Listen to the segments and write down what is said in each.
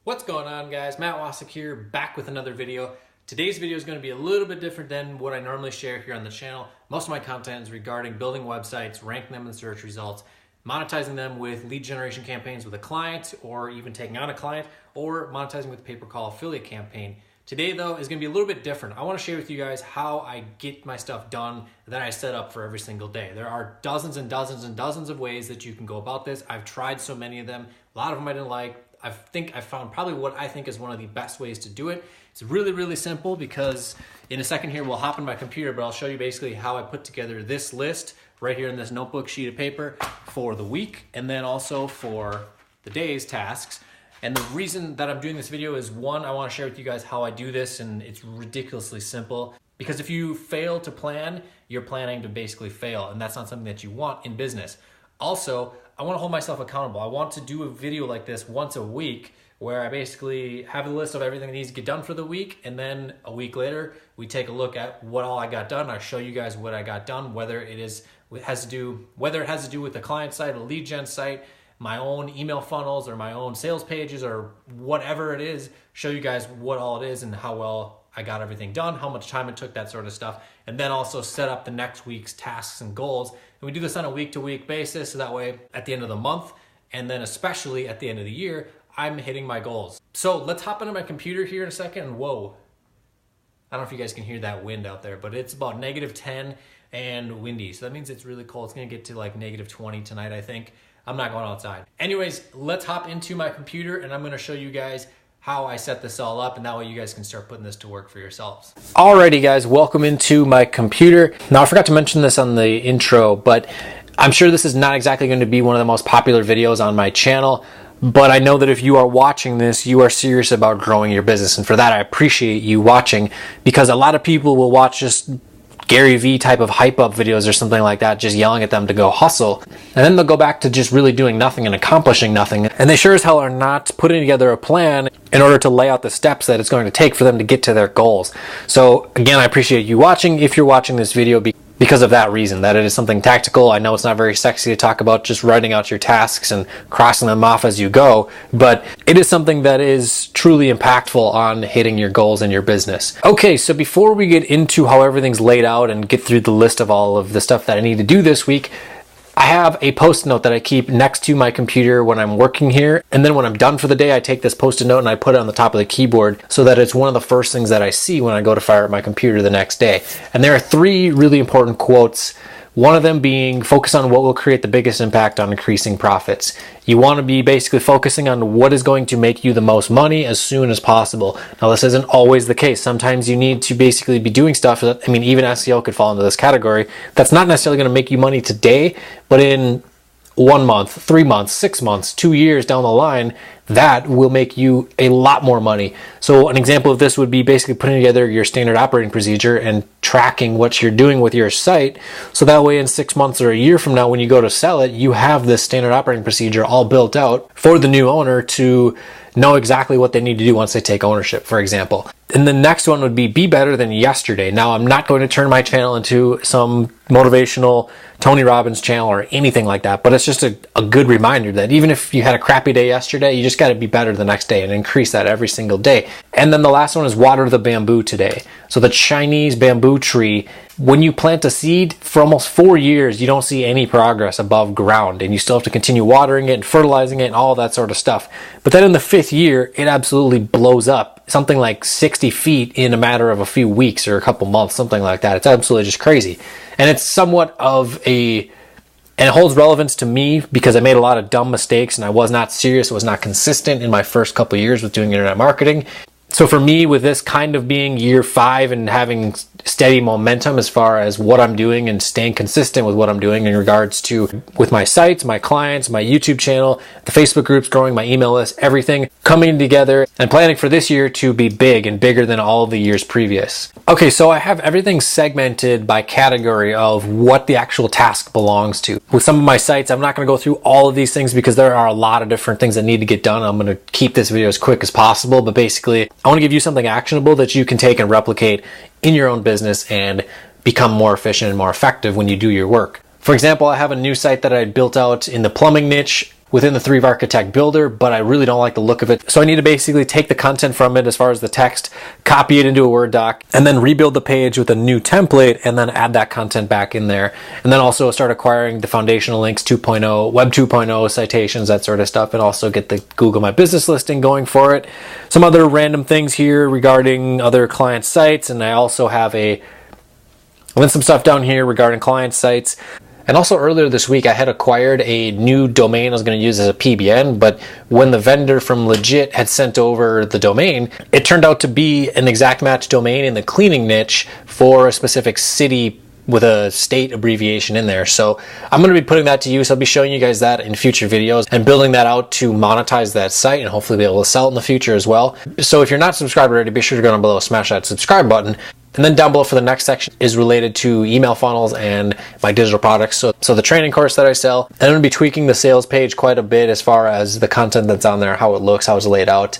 What's going on, guys? Matt Wacek here, back with another video. Today's video is going to be a little bit different than what I normally share here on the channel. Most of my content is regarding building websites, ranking them in search results, monetizing them with lead generation campaigns with a client, or even taking on a client, or monetizing with a pay-per-call affiliate campaign. Today, though, is going to be a little bit different. I want to share with you guys how I get my stuff done that I set up for every single day. There are dozens and dozens and dozens of ways that you can go about this. I've tried so many of them. A lot of them I didn't like. I think I found probably what I think is one of the best ways to do it. It's really, really simple because in a second here, we'll hop in my computer, but I'll show you basically how I put together this list right here in this notebook sheet of paper for the week and then also for the day's tasks. And the reason that I'm doing this video is, one, I want to share with you guys how I do this, and it's ridiculously simple. Because if you fail to plan, you're planning to basically fail, and that's not something that you want in business. Also, I want to hold myself accountable. I want to do a video like this once a week where I basically have a list of everything that needs to get done for the week, and then a week later, we take a look at what all I got done. I show you guys what I got done, whether it has to do with the client side, a lead gen site, my own email funnels or my own sales pages or whatever it is, show you guys what all it is and how well I got everything done, how much time it took, that sort of stuff. And then also set up the next week's tasks and goals. And we do this on a week-to-week basis, so that way at the end of the month, and then especially at the end of the year, I'm hitting my goals. So let's hop into my computer here in a second. And whoa, I don't know if you guys can hear that wind out there, but it's about -10 and windy. So that means it's really cold. It's gonna get to like -20 tonight, I think. I'm not going outside. Anyways, let's hop into my computer and I'm gonna show you guys how I set this all up, and that way you guys can start putting this to work for yourselves. Alrighty guys, welcome into my computer. Now I forgot to mention this on the intro, but I'm sure this is not exactly going to be one of the most popular videos on my channel, but I know that if you are watching this, you are serious about growing your business, and for that I appreciate you watching, because a lot of people will watch just Gary V type of hype up videos or something like that, just yelling at them to go hustle. And then they'll go back to just really doing nothing and accomplishing nothing. And they sure as hell are not putting together a plan in order to lay out the steps that it's going to take for them to get to their goals. So again, I appreciate you watching if you're watching this video because of that reason, that it is something tactical. I know it's not very sexy to talk about just writing out your tasks and crossing them off as you go, but it is something that is truly impactful on hitting your goals in your business. Okay, so before we get into how everything's laid out and get through the list of all of the stuff that I need to do this week, I have a post-it note that I keep next to my computer when I'm working here. And then when I'm done for the day, I take this post-it note and I put it on the top of the keyboard so that it's one of the first things that I see when I go to fire up my computer the next day. And there are 3 really important quotes. One of them being, focus on what will create the biggest impact on increasing profits. You want to be basically focusing on what is going to make you the most money as soon as possible. Now, this isn't always the case. Sometimes you need to basically be doing stuff that, I mean, even SEO could fall into this category. That's not necessarily going to make you money today, but in 1 month, 3 months, 6 months, 2 years down the line, that will make you a lot more money. So an example of this would be basically putting together your standard operating procedure and tracking what you're doing with your site. So that way in 6 months or a year from now, when you go to sell it, you have this standard operating procedure all built out for the new owner to know exactly what they need to do once they take ownership, for example. And the next one would be better than yesterday. Now, I'm not going to turn my channel into some motivational Tony Robbins channel or anything like that, but it's just a good reminder that even if you had a crappy day yesterday, you just got to be better the next day and increase that every single day. And then the last one is water the bamboo today. So the Chinese bamboo tree, when you plant a seed, for almost 4 years, you don't see any progress above ground, and you still have to continue watering it and fertilizing it and all that sort of stuff. But then in the 5th year, it absolutely blows up, something like 60 feet in a matter of a few weeks or a couple months, something like that. It's absolutely just crazy. And it's somewhat of and it holds relevance to me because I made a lot of dumb mistakes and I was not serious, I was not consistent in my first couple of years with doing internet marketing. So for me, with this kind of being year 5 and having steady momentum as far as what I'm doing and staying consistent with what I'm doing in regards to with my sites, my clients, my YouTube channel, the Facebook groups growing, my email list, everything coming together and planning for this year to be big and bigger than all the years previous. Okay, so I have everything segmented by category of what the actual task belongs to. With some of my sites, I'm not going to go through all of these things because there are a lot of different things that need to get done. I'm going to keep this video as quick as possible, but basically I want to give you something actionable that you can take and replicate in your own business and become more efficient and more effective when you do your work. For example, I have a new site that I built out in the plumbing niche. within the 3 Architect builder, but I really don't like the look of it. So I need to basically take the content from it as far as the text, copy it into a Word doc, and then rebuild the page with a new template, and then add that content back in there. And then also start acquiring the foundational links 2.0, Web 2.0 citations, that sort of stuff, and also get the Google My Business listing going for it. Some other random things here regarding other client sites, and I also have some stuff down here regarding client sites. And also earlier this week, I had acquired a new domain I was going to use as a PBN, but when the vendor from Legit had sent over the domain, it turned out to be an exact match domain in the cleaning niche for a specific city with a state abbreviation in there. So I'm going to be putting that to use. I'll be showing you guys that in future videos and building that out to monetize that site and hopefully be able to sell it in the future as well. So if you're not subscribed already, be sure to go down below, smash that subscribe button. And then down below for the next section is related to email funnels and my digital products. So the training course that I sell, and I'm going to be tweaking the sales page quite a bit as far as the content that's on there, how it looks, how it's laid out,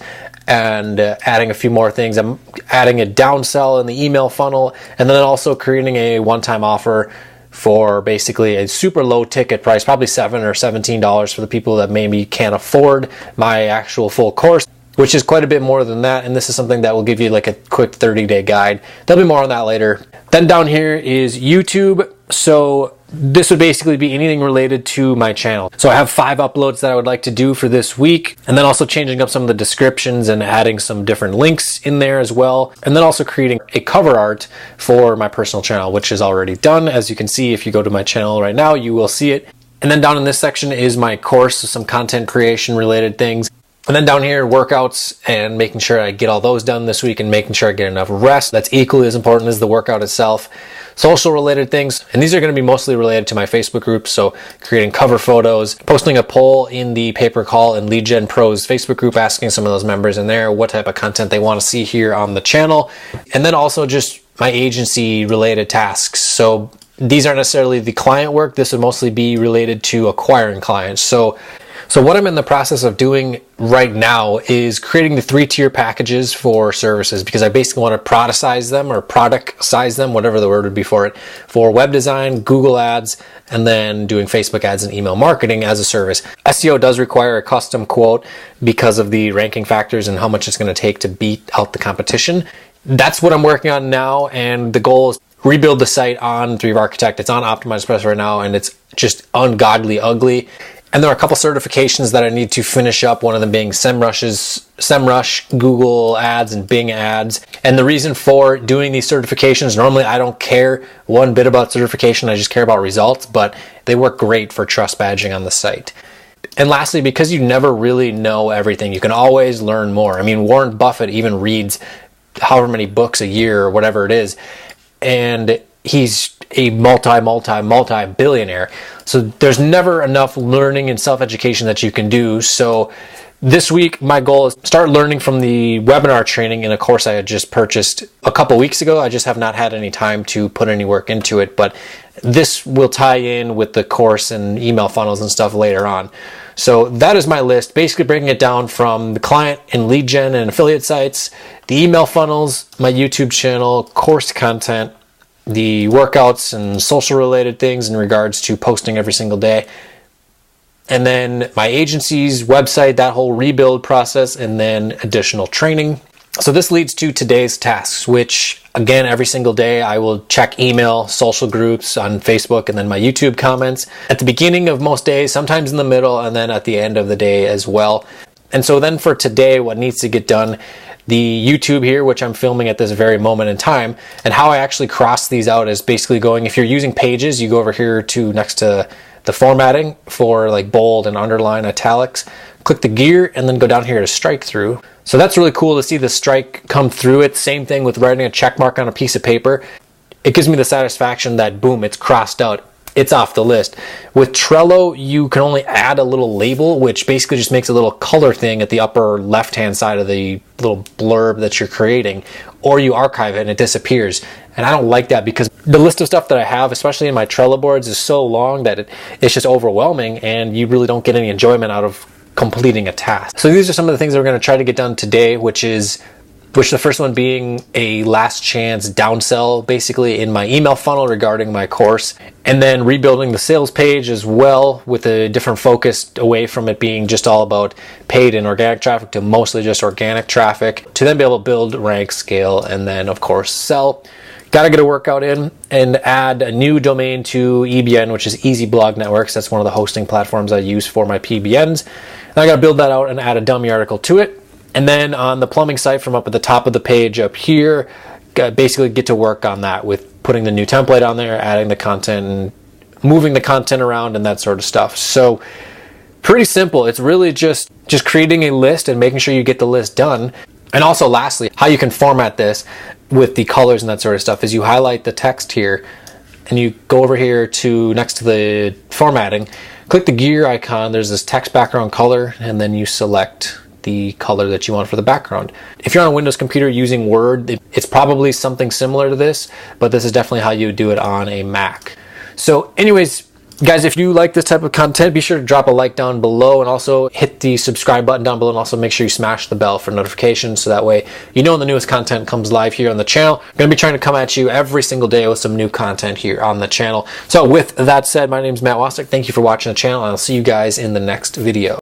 and adding a few more things. I'm adding a downsell in the email funnel, and then also creating a one-time offer for basically a super low ticket price, probably $7 or $17 for the people that maybe can't afford my actual full course, which is quite a bit more than that. And this is something that will give you like a quick 30-day guide. There'll be more on that later. Then down here is YouTube. So this would basically be anything related to my channel. So I have 5 uploads that I would like to do for this week, and then also changing up some of the descriptions and adding some different links in there as well. And then also creating a cover art for my personal channel, which is already done. As you can see, if you go to my channel right now, you will see it. And then down in this section is my course, so some content creation related things. And then down here, workouts and making sure I get all those done this week and making sure I get enough rest. That's equally as important as the workout itself. Social related things, and these are going to be mostly related to my Facebook group. So creating cover photos, posting a poll in the pay-per-call and Lead Gen Pros Facebook group, asking some of those members in there what type of content they want to see here on the channel. And then also just my agency related tasks. So these aren't necessarily the client work. This would mostly be related to acquiring clients. So what I'm in the process of doing right now is creating the 3-tier packages for services, because I basically want to productize them or productize them, whatever the word would be for it, for web design, Google ads, and then doing Facebook ads and email marketing as a service. SEO does require a custom quote because of the ranking factors and how much it's going to take to beat out the competition. That's what I'm working on now, and the goal is rebuild the site on 3 Architect. It's on Optimized Press right now, and it's just ungodly ugly. And there are a couple certifications that I need to finish up, one of them being SEMrush, Google ads, and Bing ads. And the reason for doing these certifications, normally I don't care one bit about certification, I just care about results, but they work great for trust badging on the site. And lastly, because you never really know everything, you can always learn more. I mean, Warren Buffett even reads however many books a year or whatever it is, and he's a multi-billionaire. So there's never enough learning and self-education that you can do. So this week, my goal is to start learning from the webinar training in a course I had just purchased a couple weeks ago. I just have not had any time to put any work into it, but this will tie in with the course and email funnels and stuff later on. So that is my list, basically breaking it down from the client and lead gen and affiliate sites, the email funnels, my YouTube channel, course content, the workouts and social related things in regards to posting every single day, and then my agency's website, that whole rebuild process, and then additional training. So this leads to today's tasks, which again, every single day I will check email, social groups on Facebook, and then my YouTube comments at the beginning of most days, sometimes in the middle, and then at the end of the day as well. And so then for today, what needs to get done, the YouTube here, which I'm filming at this very moment in time, and how I actually cross these out is basically going, if you're using Pages, you go over here to next to the formatting for like bold and underline, italics, click the gear, and then go down here to strike through. So that's really cool to see the strike come through it. Same thing with writing a check mark on a piece of paper. It gives me the satisfaction that boom, it's crossed out. It's off the list. With Trello, you can only add a little label, which basically just makes a little color thing at the upper left-hand side of the little blurb that you're creating, or you archive it and it disappears. And I don't like that because the list of stuff that I have, especially in my Trello boards, is so long that it's just overwhelming and you really don't get any enjoyment out of completing a task. So these are some of the things that we're going to try to get done today, which is which the first one being a last chance downsell basically in my email funnel regarding my course, and then rebuilding the sales page as well with a different focus away from it being just all about paid and organic traffic to mostly just organic traffic, to then be able to build, rank, scale, and then of course sell. Got to get a workout in and add a new domain to EBN, which is Easy Blog Networks. That's one of the hosting platforms I use for my PBNs. And I got to build that out and add a dummy article to it. And then on the plumbing site from up at the top of the page up here, basically get to work on that with putting the new template on there, adding the content, and moving the content around and that sort of stuff. So pretty simple. It's really just creating a list and making sure you get the list done. And also lastly, how you can format this with the colors and that sort of stuff is you highlight the text here and you go over here to next to the formatting, click the gear icon, there's this text background color, and then you select the color that you want for the background. If you're on a Windows computer using Word, it's probably something similar to this, but this is definitely how you do it on a Mac. So anyways, guys, if you like this type of content, be sure to drop a like down below and also hit the subscribe button down below, and also make sure you smash the bell for notifications so that way you know when the newest content comes live here on the channel. I'm going to be trying to come at you every single day with some new content here on the channel. So with that said, my name is Matt Wacek. Thank you for watching the channel, and I'll see you guys in the next video.